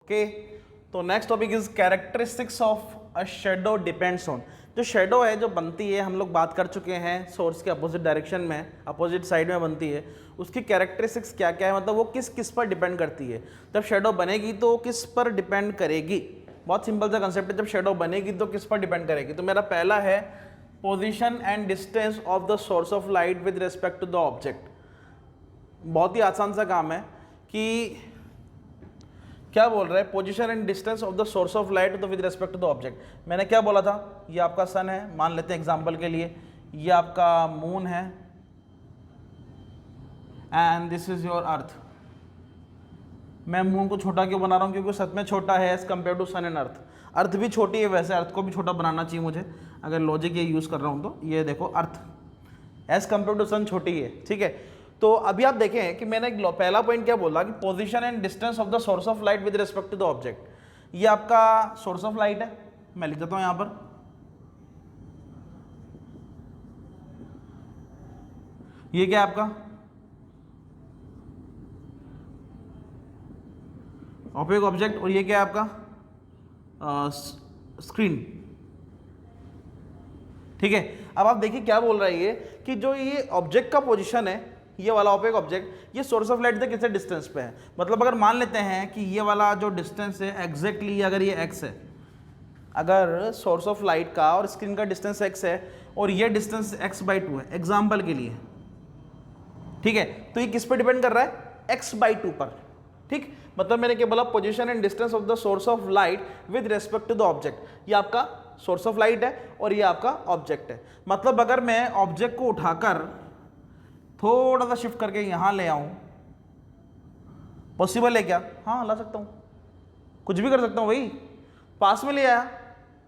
Okay, तो next topic is characteristics of a shadow depends on. जो shadow है जो बनती है, हम लोग बात कर चुके हैं सोर्स के अपोजिट डायरेक्शन में, अपोजिट साइड में बनती है, उसकी कैरेक्टरिस्टिक्स क्या क्या है, मतलब वो किस किस पर डिपेंड करती है। जब शेडो बनेगी तो किस पर डिपेंड करेगी, बहुत सिंपल सा कंसेप्ट है। जब शेडो बनेगी तो किस पर डिपेंड करेगी, तो मेरा पहला है position and distance of the source of light with respect to the object. बहुत ही आसान सा काम है कि क्या बोल रहा है, position and distance of the source of light with respect to the object. मैंने क्या बोला था, ये आपका सन है, मान लेते हैं एग्जांपल के लिए, ये आपका मून है and this is your earth. मैं मून को छोटा क्यों बना रहा हूँ, क्योंकि सच में छोटा है as compare to sun and earth. Earth भी छोटी है, वैसे अर्थ को भी छोटा बनाना चाहिए मुझे, अगर लॉजिक ये यूज़ कर रहा हूँ तो। ये देखो, अर्थ एज कम्पेयर टू सन छोटी है, ठीक है। तो अभी आप देखें कि मैंने पहला पॉइंट क्या बोला कि position and distance of the source of light with respect to the object. ये आपका सोर्स ऑफ लाइट है, मैं लिख देता हूं यहां पर। ये क्या है आपका ऑब्जेक्ट ऑब्जेक्ट, और ये क्या है आपका स्क्रीन, ठीक है। अब आप देखिए क्या बोल रहा है ये कि जो ये ऑब्जेक्ट का पोजीशन है, ये वाला ऑपेक ऑब्जेक्ट, ये सोर्स ऑफ लाइट से कितने डिस्टेंस पे है। मतलब अगर मान लेते हैं कि ये वाला जो डिस्टेंस है एग्जैक्टली अगर ये x है, अगर सोर्स ऑफ लाइट का और स्क्रीन का डिस्टेंस x है और ये डिस्टेंस x/2 है एग्जाम्पल के लिए, ठीक है, तो ये किस पे डिपेंड कर रहा है, x/2 पर, ठीक। मतलब मैंने क्या बोला, position and distance of the source of light with respect to the object. ये आपका सोर्स ऑफ लाइट है और ये आपका ऑब्जेक्ट है। मतलब अगर मैं ऑब्जेक्ट को उठाकर थोड़ा सा शिफ्ट करके यहां ले आऊं, पॉसिबल है क्या, हाँ ला सकता हूं, कुछ भी कर सकता हूं भाई। पास में ले आया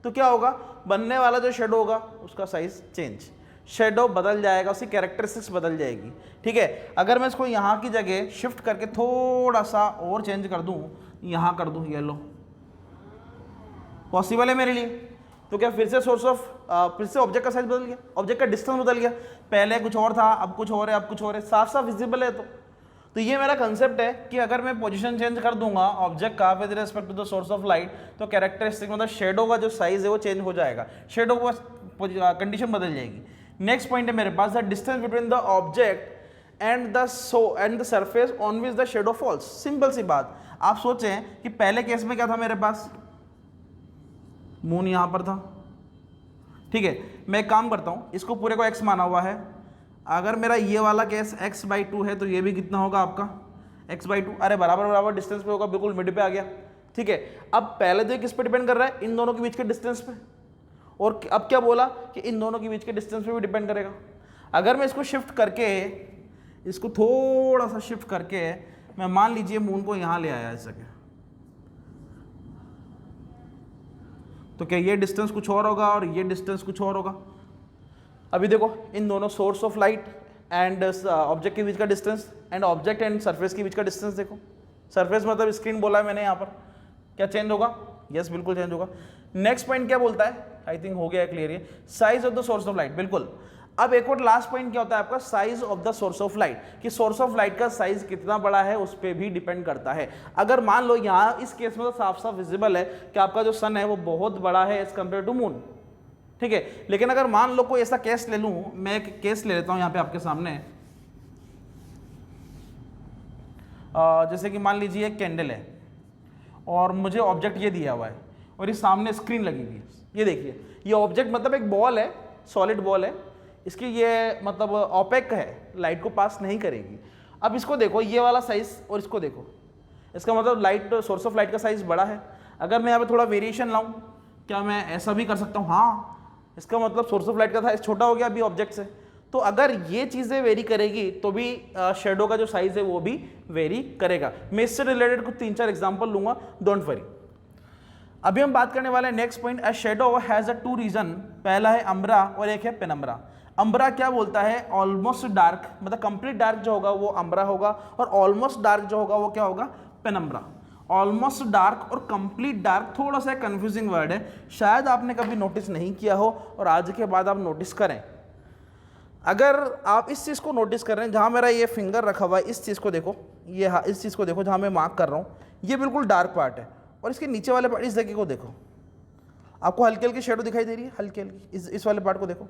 तो क्या होगा, बनने वाला जो शेडो होगा उसका साइज चेंज, शेडो बदल जाएगा, उसकी कैरेक्टरिस्टिक्स बदल जाएगी, ठीक है। अगर मैं इसको यहां की जगह शिफ्ट करके थोड़ा सा और चेंज कर दूं, यहां कर दूं येलो, पॉसिबल है मेरे लिए। तो क्या फिर से सोर्स ऑफ फिर से ऑब्जेक्ट का साइज बदल गया, ऑब्जेक्ट का डिस्टेंस बदल गया, पहले कुछ और था अब कुछ और है, अब कुछ और है, साफ साफ विजिबल है। तो ये मेरा कंसेप्ट है कि अगर मैं पोजीशन चेंज कर दूंगा ऑब्जेक्ट का with respect to the source of light, तो कैरेक्टरिस्टिक मतलब शेडो का जो साइज है वो चेंज हो जाएगा, शेडो का कंडीशन बदल जाएगी। नेक्स्ट पॉइंट है मेरे पास, the distance between the object and the surface on which the shadow falls. Simple सी बात, आप सोचें कि पहले केस में क्या था मेरे पास, मून यहां पर था, ठीक है। मैं एक काम करता हूं, इसको पूरे को x माना हुआ है, अगर मेरा ये वाला केस x/2 है तो ये भी कितना होगा आपका x/2, अरे बराबर बराबर डिस्टेंस पे होगा, बिल्कुल मिड पे आ गया, ठीक है। अब पहले तो ये किस पे डिपेंड कर रहा है, इन दोनों के बीच के डिस्टेंस पे, और अब क्या बोला कि इन दोनों के बीच के डिस्टेंस पे भी डिपेंड करेगा। अगर मैं इसको शिफ्ट करके, इसको थोड़ा सा शिफ्ट करके मैं मान लीजिए मून को यहां ले आया इस जगह, तो क्या ये डिस्टेंस कुछ और होगा और ये डिस्टेंस कुछ और होगा। अभी देखो, इन दोनों source of light and object के बीच का distance and object and surface के बीच का डिस्टेंस देखो, सरफेस मतलब स्क्रीन बोला है मैंने यहाँ पर, क्या चेंज होगा, यस बिल्कुल चेंज होगा। नेक्स्ट पॉइंट क्या बोलता है, आई थिंक हो गया क्लियर, ये size of the source of light, बिल्कुल। अब एक और लास्ट पॉइंट क्या होता है आपका, size of the source of light, कि सोर्स ऑफ लाइट का साइज कितना बड़ा है उस पर भी डिपेंड करता है। अगर मान लो यहाँ इस केस में तो साफ साफ विजिबल है कि आपका जो सन है वो बहुत बड़ा है एज कंपेयर टू मून, ठीक है। लेकिन अगर मान लो कोई ऐसा केस ले लूं, मैं एक केस ले लेता हूं यहां पे आपके सामने, जैसे कि मान लीजिए एक कैंडल है और मुझे ऑब्जेक्ट ये दिया हुआ है और ये सामने स्क्रीन लगी हुई है। ये देखिए, ये ऑब्जेक्ट मतलब एक बॉल है, सॉलिड बॉल है, इसकी ये मतलब ऑपेक है, लाइट को पास नहीं करेगी। अब इसको देखो, ये वाला साइज और इसको देखो, इसका मतलब लाइट, सोर्स ऑफ लाइट का साइज बड़ा है। अगर मैं यहाँ पे थोड़ा वेरिएशन लाऊं, क्या मैं ऐसा भी कर सकता हूँ, हाँ, इसका मतलब सोर्स ऑफ लाइट का साइज छोटा हो गया अभी ऑब्जेक्ट से। तो अगर ये चीज़ें वेरी करेगी तो भी शेडो का जो साइज है वो भी वेरी करेगा। मैं इससे रिलेटेड कुछ 3-4 एग्जांपल लूंगा, डोंट वरी। अभी हम बात करने वाले हैं next point, a shadow has a 2 region, पहला है अम्ब्रा और एक है पेनम्ब्रा। अम्ब्रा क्या बोलता है, ऑलमोस्ट डार्क, मतलब कंप्लीट डार्क जो होगा वो अम्ब्रा होगा, और ऑलमोस्ट डार्क जो होगा वो क्या होगा, पेनम्ब्रा। ऑलमोस्ट डार्क और कंप्लीट डार्क थोड़ा सा कंफ्यूजिंग वर्ड है, शायद आपने कभी नोटिस नहीं किया हो और आज के बाद आप नोटिस करें। अगर आप इस चीज़ को नोटिस कर रहे हैं, जहाँ मेरा ये फिंगर रखा हुआ है, इस चीज़ को देखो, ये इस चीज़ को देखो जहाँ मैं मार्क कर रहा हूँ, ये बिल्कुल डार्क पार्ट है, और इसके नीचे वाले पार्ट, इस जगह को देखो, आपको हल्की हल्की शेडो दिखाई दे रही है, हल्की हल्की। इस वाले पार्ट को देखो,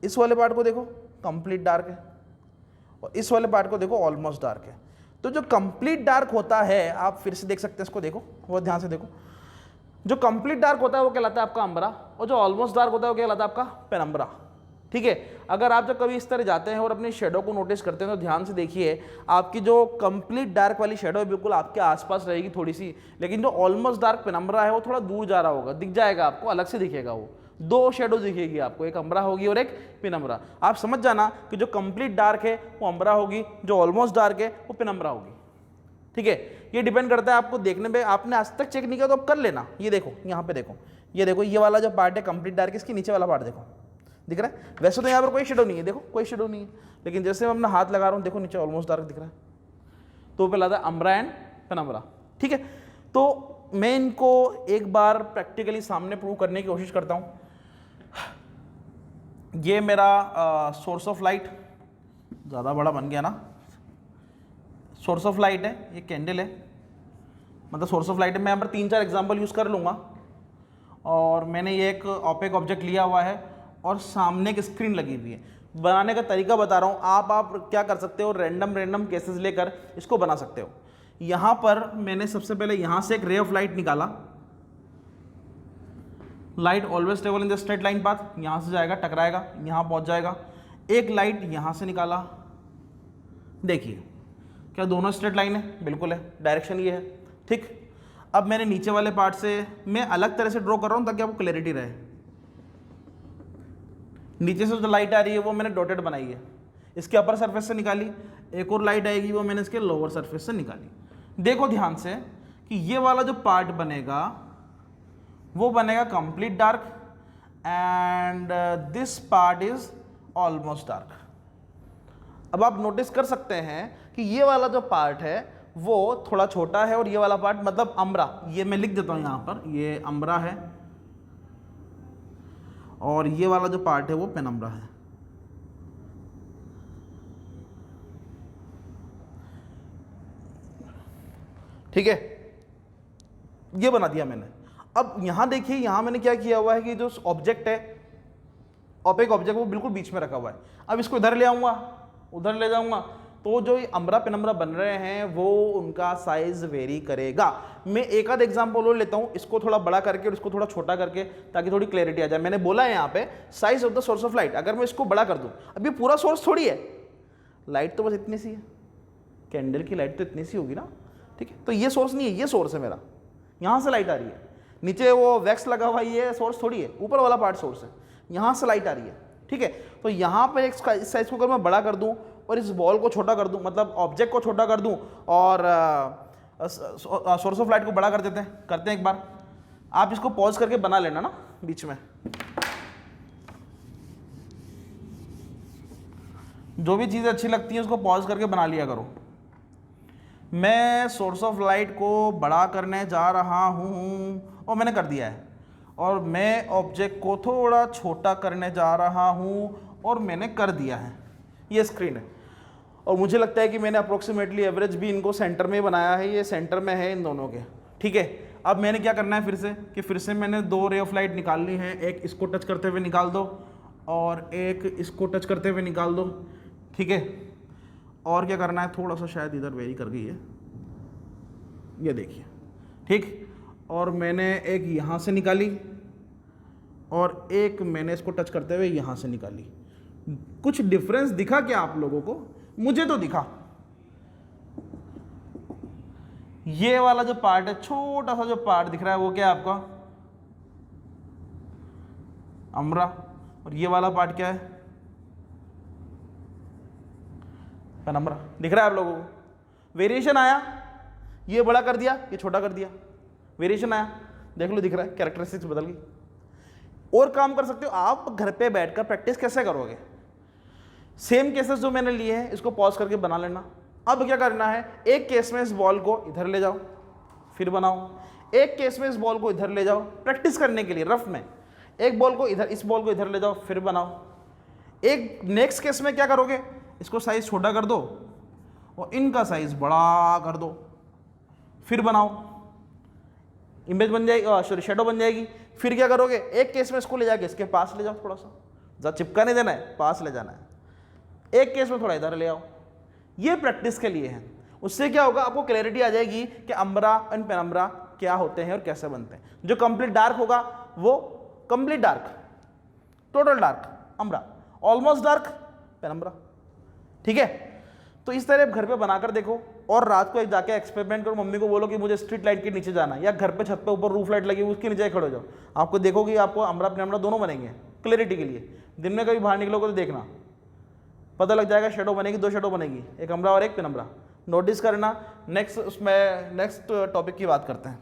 इस वाले पार्ट को देखो, कंप्लीट डार्क है, और इस वाले पार्ट को देखो, ऑलमोस्ट डार्क है। तो जो कंप्लीट डार्क होता है, आप फिर से देख सकते हैं इसको, देखो बहुत ध्यान से देखो, जो कंप्लीट डार्क होता है वो कहलाता है आपका अम्ब्रा, और जो ऑलमोस्ट डार्क होता है वो कहलाता है आपका पेनम्ब्रा। ठीक है, अगर आप जब कभी इस तरह जाते हैं और अपनी शेडो को नोटिस करते हैं तो ध्यान से देखिए, आपकी जो कंप्लीट डार्क वाली शेडो है बिल्कुल आपके आसपास रहेगी थोड़ी सी, लेकिन जो ऑलमोस्ट डार्क पेनम्ब्रा है वो थोड़ा दूर जा रहा होगा, दिख जाएगा आपको, अलग से दिखेगा वो। दो शेडो दिखेगी आपको, एक अम्ब्रा होगी और एक पेनम्ब्रा। आप समझ जाना कि जो कंप्लीट डार्क है वो अम्ब्रा होगी, जो ऑलमोस्ट डार्क है वो पेनम्ब्रा होगी। ठीक है, ये डिपेंड करता है आपको देखने पे, आपने आज तक चेक नहीं किया तो आप कर लेना। ये देखो, यहाँ पे देखो, ये देखो, ये वाला जो पार्ट है कंप्लीट डार्क, इसके नीचे वाला पार्ट देखो, दिख रहा है? वैसे तो यहाँ पर कोई शेडो नहीं है, देखो कोई शेडो नहीं है, लेकिन जैसे मैं अपना हाथ लगा रहा हूँ, देखो नीचे ऑलमोस्ट डार्क दिख रहा है, तो पहला था अम्ब्रा एंड पेनम्ब्रा। ठीक है, तो मैं इनको एक बार प्रैक्टिकली सामने प्रूव करने की कोशिश करता हूँ। ये मेरा सोर्स ऑफ लाइट, ज़्यादा बड़ा बन गया ना, सोर्स ऑफ लाइट है, ये कैंडल है, मतलब सोर्स ऑफ लाइट है। मैं यहाँ पर 3-4 एग्जांपल यूज़ कर लूँगा, और मैंने ये एक ओपेक ऑब्जेक्ट लिया हुआ है और सामने एक स्क्रीन लगी हुई है। बनाने का तरीका बता रहा हूँ, आप क्या कर सकते हो, रैंडम केसेस लेकर इसको बना सकते हो। यहाँ पर मैंने सबसे पहले यहाँ से एक रे ऑफ लाइट निकाला, light always travel in the straight line path, यहाँ से जाएगा, टकराएगा, यहाँ पहुँच जाएगा। एक लाइट यहाँ से निकाला, देखिए क्या दोनों स्ट्रेट लाइन है? बिल्कुल है, डायरेक्शन ये है। ठीक, अब मैंने नीचे वाले पार्ट से मैं अलग तरह से ड्रॉ कर रहा हूँ ताकि आपको क्लैरिटी रहे। नीचे से जो लाइट आ रही है वो मैंने डॉटेड बनाई है, इसके अपर सरफेस से निकाली, एक और लाइट आएगी वो मैंने इसके लोअर सरफेस से निकाली। देखो ध्यान से कि ये वाला जो पार्ट बनेगा वो बनेगा complete dark, and this part is almost dark. अब आप नोटिस कर सकते हैं कि ये वाला जो पार्ट है वो थोड़ा छोटा है, और ये वाला पार्ट मतलब अम्ब्रा, ये मैं लिख देता हूँ यहाँ पर, ये अम्ब्रा है, और ये वाला जो पार्ट है वो पेनम्ब्रा है। ठीक है, ये बना दिया मैंने। अब यहाँ देखिए, यहाँ मैंने क्या किया हुआ है कि जो ऑब्जेक्ट है, ओपेक ऑब्जेक्ट, वो बिल्कुल बीच में रखा हुआ है। अब इसको इधर ले आऊँगा, उधर ले जाऊँगा, तो जो ये अम्ब्रा पेनम्ब्रा बन रहे हैं वो उनका साइज वेरी करेगा। मैं एक आध एग्जांपल और लेता हूँ, इसको थोड़ा बड़ा करके और इसको थोड़ा छोटा करके, ताकि थोड़ी क्लैरिटी आ जाए। मैंने बोला है यहाँ पे size of the source of light, अगर मैं इसको बड़ा कर दूँ, अब ये पूरा सोर्स थोड़ी है, लाइट तो बस इतनी सी है, कैंडल की लाइट तो इतनी सी होगी ना। ठीक है, तो ये सोर्स नहीं है, ये सोर्स है मेरा, यहाँ से लाइट आ रही है, नीचे वो वैक्स लगा हुआ ये सोर्स थोड़ी है, ऊपर वाला पार्ट सोर्स है, यहाँ से लाइट आ रही है। ठीक है, तो यहाँ पर एक साइज को अगर मैं बड़ा कर दूँ और इस बॉल को छोटा कर दूं, मतलब ऑब्जेक्ट को छोटा कर दूं, और सोर्स ऑफ लाइट को बड़ा कर देते हैं, करते हैं एक बार। आप इसको पॉज करके बना लेना ना बीच में, जो भी चीज़ें अच्छी लगती हैं उसको पॉज करके बना लिया करो। मैं सोर्स ऑफ लाइट को बड़ा करने जा रहा हूँ, और मैंने कर दिया है, और मैं ऑब्जेक्ट को थोड़ा छोटा करने जा रहा हूँ, और मैंने कर दिया है। ये स्क्रीन है, और मुझे लगता है कि मैंने अप्रोक्सीमेटली एवरेज भी इनको सेंटर में बनाया है, ये सेंटर में है इन दोनों के। ठीक है, अब मैंने क्या करना है फिर से, कि फिर से मैंने 2 रे ऑफ लाइट निकालनी है, एक इसको टच करते हुए निकाल दो, और एक इसको टच करते हुए निकाल दो। ठीक है, और क्या करना है, थोड़ा सा शायद इधर वेरी कर गई है, ये देखिए। ठीक, और मैंने एक यहाँ से निकाली, और एक मैंने इसको टच करते हुए यहाँ से निकाली। कुछ डिफरेंस दिखा क्या आप लोगों को? मुझे तो दिखा। ये वाला जो पार्ट है, छोटा सा जो पार्ट दिख रहा है, वो क्या है आपका? अम्ब्रा। और ये वाला पार्ट क्या है? पेनम्ब्रा। दिख रहा है आप लोगों को? वेरिएशन आया, ये बड़ा कर दिया, ये छोटा कर दिया, वेरिएशन आया, देख लो, दिख रहा है, कैरेक्टरिस्टिक्स बदल गई। और काम कर सकते हो आप, घर पे बैठकर प्रैक्टिस कैसे करोगे? सेम केसेस जो मैंने लिए हैं इसको पॉज करके बना लेना। अब क्या करना है, एक केस में इस बॉल को इधर ले जाओ, फिर बनाओ, एक केस में इस बॉल को इधर ले जाओ, प्रैक्टिस करने के लिए रफ में, एक बॉल को इधर, इस बॉल को इधर ले जाओ, फिर बनाओ। एक नेक्स्ट केस में क्या करोगे, इसको साइज छोटा कर दो और इनका साइज बड़ा कर दो, फिर बनाओ। इमेज बन जाएगी, सॉरी शेडो बन जाएगी। फिर क्या करोगे, एक केस में इसको ले जाके इसके पास ले जाओ, थोड़ा सा ज़्यादा चिपका नहीं देना है, पास ले जाना है। एक केस में थोड़ा इधर ले आओ। ये प्रैक्टिस के लिए है। उससे क्या होगा, आपको क्लैरिटी आ जाएगी कि अम्ब्रा एंड पेनम्ब्रा क्या होते हैं और कैसे बनते हैं। जो कंप्लीट डार्क होगा वो complete dark, total dark umbra, almost dark penumbra. ठीक है, तो इस तरह घर पे बनाकर देखो और रात को एक जाके एक्सपेरिमेंट करो। मम्मी को बोलो कि मुझे स्ट्रीट लाइट के नीचे जाना है, या घर पे छत पे ऊपर रूफ लाइट लगी हुई उसके नीचे खड़े हो जाओ। आपको देखोगे आपको अम्ब्रा पेनम्ब्रा दोनों बनेंगे क्लैरिटी के लिए। दिन में कभी बाहर निकलोगे तो देखना, पता लग जाएगा। शेडो बनेगी, दो शेडो बनेगी, एक अम्ब्रा और एक पेनम्ब्रा। नोटिस करना। नेक्स्ट उसमें नेक्स्ट टॉपिक की बात करते हैं।